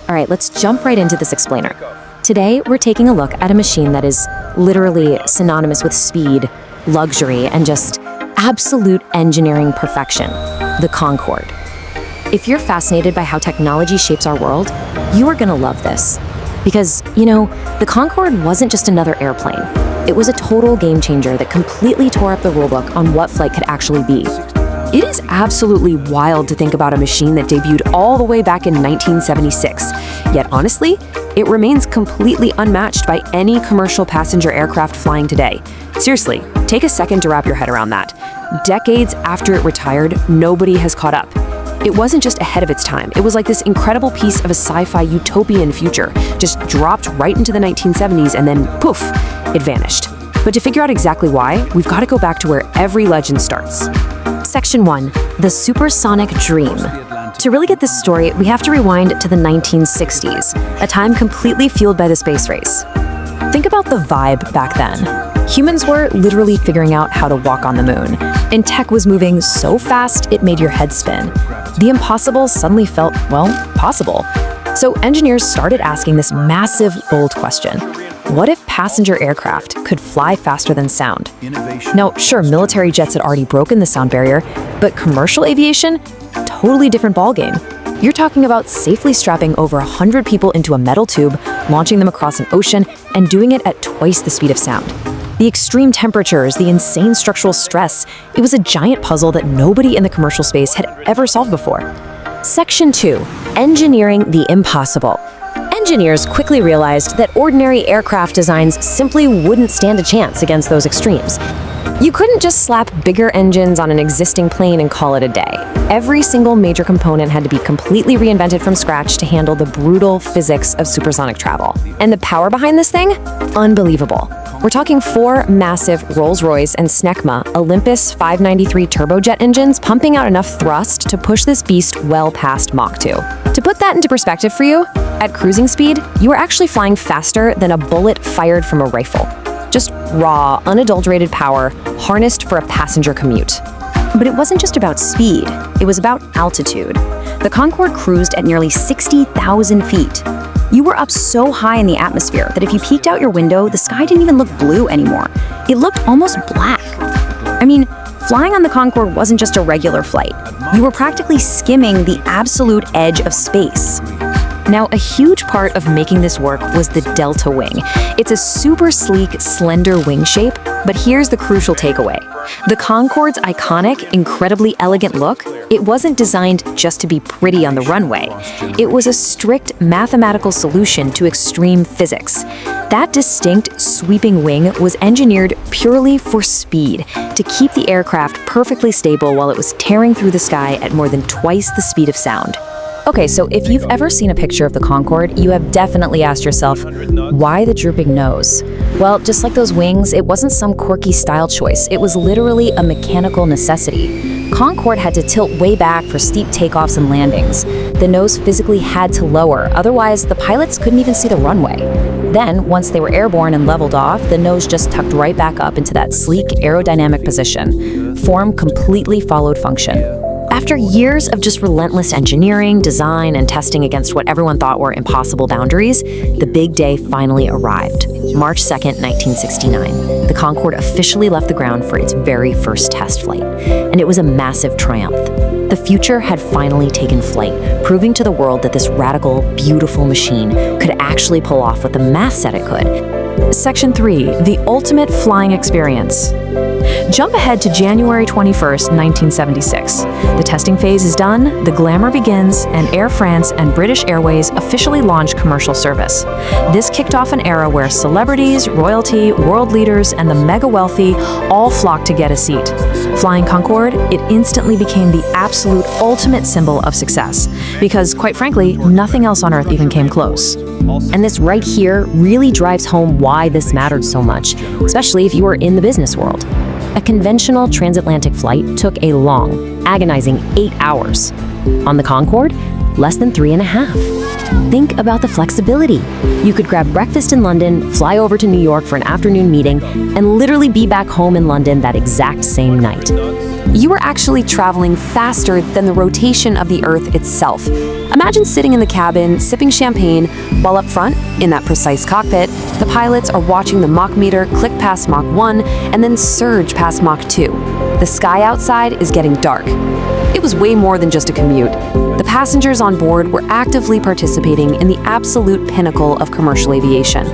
All right, let's jump right into this explainer. Today, we're taking a look at a machine that is literally synonymous with speed, luxury, and just absolute engineering perfection, the Concorde. If you're fascinated by how technology shapes our world, you are gonna love this. Because, the Concorde wasn't just another airplane. It was a total game changer that completely tore up the rulebook on what flight could actually be. It is absolutely wild to think about a machine that debuted all the way back in 1976. Yet honestly, it remains completely unmatched by any commercial passenger aircraft flying today. Seriously, take a second to wrap your head around that. Decades after it retired, nobody has caught up. It wasn't just ahead of its time. It was like this incredible piece of a sci-fi utopian future, just dropped right into the 1970s and then poof, it vanished. But to figure out exactly why, we've got to go back to where every legend starts. Section 1, the Supersonic Dream. To really get this story, we have to rewind to the 1960s, a time completely fueled by the space race. Think about the vibe back then. Humans were literally figuring out how to walk on the moon, and tech was moving so fast it made your head spin. The impossible suddenly felt, possible. So engineers started asking this massive, bold question. What if passenger aircraft could fly faster than sound? Now, sure, military jets had already broken the sound barrier, but commercial aviation? Totally different ballgame. You're talking about safely strapping over 100 people into a metal tube, launching them across an ocean, and doing it at twice the speed of sound. The extreme temperatures, the insane structural stress, it was a giant puzzle that nobody in the commercial space had ever solved before. Section 2, engineering the impossible. Engineers quickly realized that ordinary aircraft designs simply wouldn't stand a chance against those extremes. You couldn't just slap bigger engines on an existing plane and call it a day. Every single major component had to be completely reinvented from scratch to handle the brutal physics of supersonic travel. And the power behind this thing? Unbelievable. We're talking 4 massive Rolls-Royce and Snecma Olympus 593 turbojet engines pumping out enough thrust to push this beast well past Mach 2. To put that into perspective for you, at cruising speed, you are actually flying faster than a bullet fired from a rifle. Just raw, unadulterated power harnessed for a passenger commute. But it wasn't just about speed, it was about altitude. The Concorde cruised at nearly 60,000 feet. You were up so high in the atmosphere that if you peeked out your window, the sky didn't even look blue anymore. It looked almost black. I mean, flying on the Concorde wasn't just a regular flight. You were practically skimming the absolute edge of space. Now, a huge part of making this work was the delta wing. It's a super sleek, slender wing shape, but here's the crucial takeaway. The Concorde's iconic, incredibly elegant look, it wasn't designed just to be pretty on the runway. It was a strict mathematical solution to extreme physics. That distinct, sweeping wing was engineered purely for speed, to keep the aircraft perfectly stable while it was tearing through the sky at more than twice the speed of sound. Okay, so if you've ever seen a picture of the Concorde, you have definitely asked yourself, why the drooping nose? Well, just like those wings, it wasn't some quirky style choice. It was literally a mechanical necessity. Concorde had to tilt way back for steep takeoffs and landings. The nose physically had to lower, otherwise the pilots couldn't even see the runway. Then, once they were airborne and leveled off, the nose just tucked right back up into that sleek aerodynamic position. Form completely followed function. After years of just relentless engineering, design, and testing against what everyone thought were impossible boundaries, the big day finally arrived. March 2nd, 1969. The Concorde officially left the ground for its very first test flight, and it was a massive triumph. The future had finally taken flight, proving to the world that this radical, beautiful machine could actually pull off what the math said it could. Section 3, the ultimate flying experience. Jump ahead to January 21st, 1976. The testing phase is done, the glamour begins, and Air France and British Airways officially launched commercial service. This kicked off an era where celebrities, royalty, world leaders, and the mega-wealthy all flocked to get a seat. Flying Concorde, it instantly became the absolute ultimate symbol of success, because, quite frankly, nothing else on Earth even came close. And this right here really drives home why this mattered so much, especially if you were in the business world. A conventional transatlantic flight took a long, agonizing 8 hours. On the Concorde, less than 3.5. Think about the flexibility. You could grab breakfast in London, fly over to New York for an afternoon meeting, and literally be back home in London that exact same night. You were actually traveling faster than the rotation of the Earth itself. Imagine sitting in the cabin, sipping champagne, while up front, in that precise cockpit, the pilots are watching the Mach meter click past Mach 1 and then surge past Mach 2. The sky outside is getting dark. It was way more than just a commute. The passengers on board were actively participating in the absolute pinnacle of commercial aviation.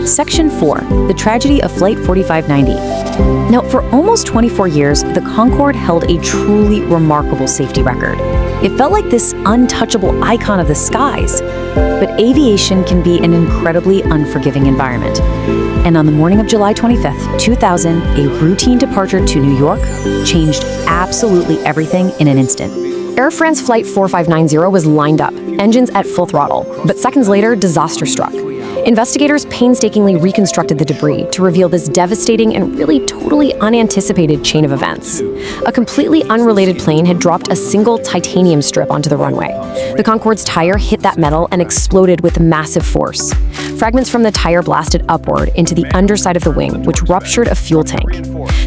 Section 4. The Tragedy of Flight 4590. Now, for almost 24 years, the Concorde held a truly remarkable safety record. It felt like this untouchable icon of the skies. But aviation can be an incredibly unforgiving environment. And on the morning of July 25th, 2000, a routine departure to New York changed absolutely everything in an instant. Air France Flight 4590 was lined up, engines at full throttle, but seconds later, disaster struck. Investigators painstakingly reconstructed the debris to reveal this devastating and really totally unanticipated chain of events. A completely unrelated plane had dropped a single titanium strip onto the runway. The Concorde's tire hit that metal and exploded with massive force. Fragments from the tire blasted upward into the underside of the wing, which ruptured a fuel tank.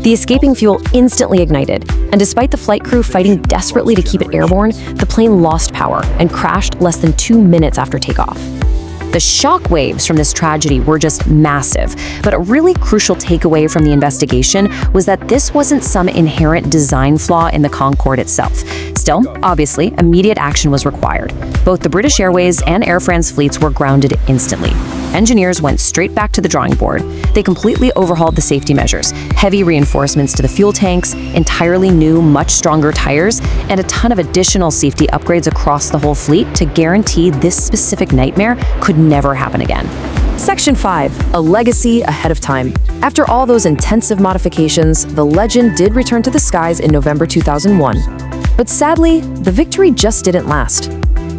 The escaping fuel instantly ignited, and despite the flight crew fighting desperately to keep it airborne, the plane lost power and crashed less than 2 minutes after takeoff. The shock waves from this tragedy were just massive, but a really crucial takeaway from the investigation was that this wasn't some inherent design flaw in the Concorde itself. Still, obviously, immediate action was required. Both the British Airways and Air France fleets were grounded instantly. Engineers went straight back to the drawing board. They completely overhauled the safety measures, heavy reinforcements to the fuel tanks, entirely new, much stronger tires, and a ton of additional safety upgrades across the whole fleet to guarantee this specific nightmare could never happen again. Section 5. A legacy ahead of time. After all those intensive modifications, the legend did return to the skies in November 2001. But sadly, the victory just didn't last.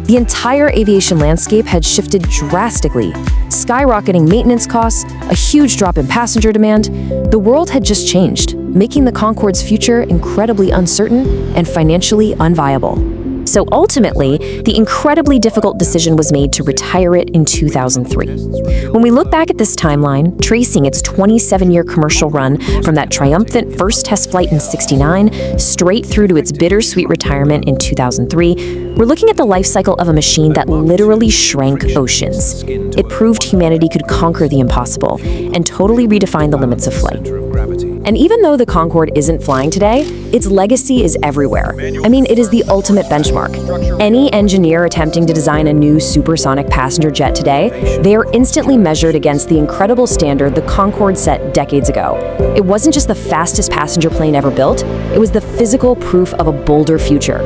The entire aviation landscape had shifted drastically. Skyrocketing maintenance costs, a huge drop in passenger demand, the world had just changed, making the Concorde's future incredibly uncertain and financially unviable. So ultimately, the incredibly difficult decision was made to retire it in 2003. When we look back at this timeline, tracing its 27-year commercial run from that triumphant first test flight in '69 straight through to its bittersweet retirement in 2003, we're looking at the life cycle of a machine that literally shrank oceans. It proved humanity could conquer the impossible and totally redefine the limits of flight. And even though the Concorde isn't flying today, its legacy is everywhere. I mean, it is the ultimate benchmark. Any engineer attempting to design a new supersonic passenger jet today, they are instantly measured against the incredible standard the Concorde set decades ago. It wasn't just the fastest passenger plane ever built, it was the physical proof of a bolder future.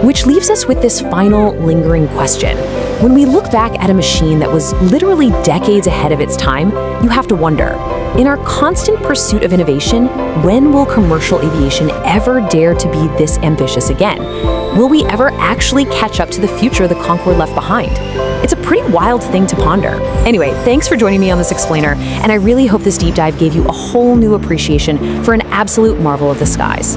Which leaves us with this final, lingering question. When we look back at a machine that was literally decades ahead of its time, you have to wonder, in our constant pursuit of innovation, when will commercial aviation ever dare to be this ambitious again? Will we ever actually catch up to the future the Concorde left behind? It's a pretty wild thing to ponder. Anyway, thanks for joining me on this explainer, and I really hope this deep dive gave you a whole new appreciation for an absolute marvel of the skies.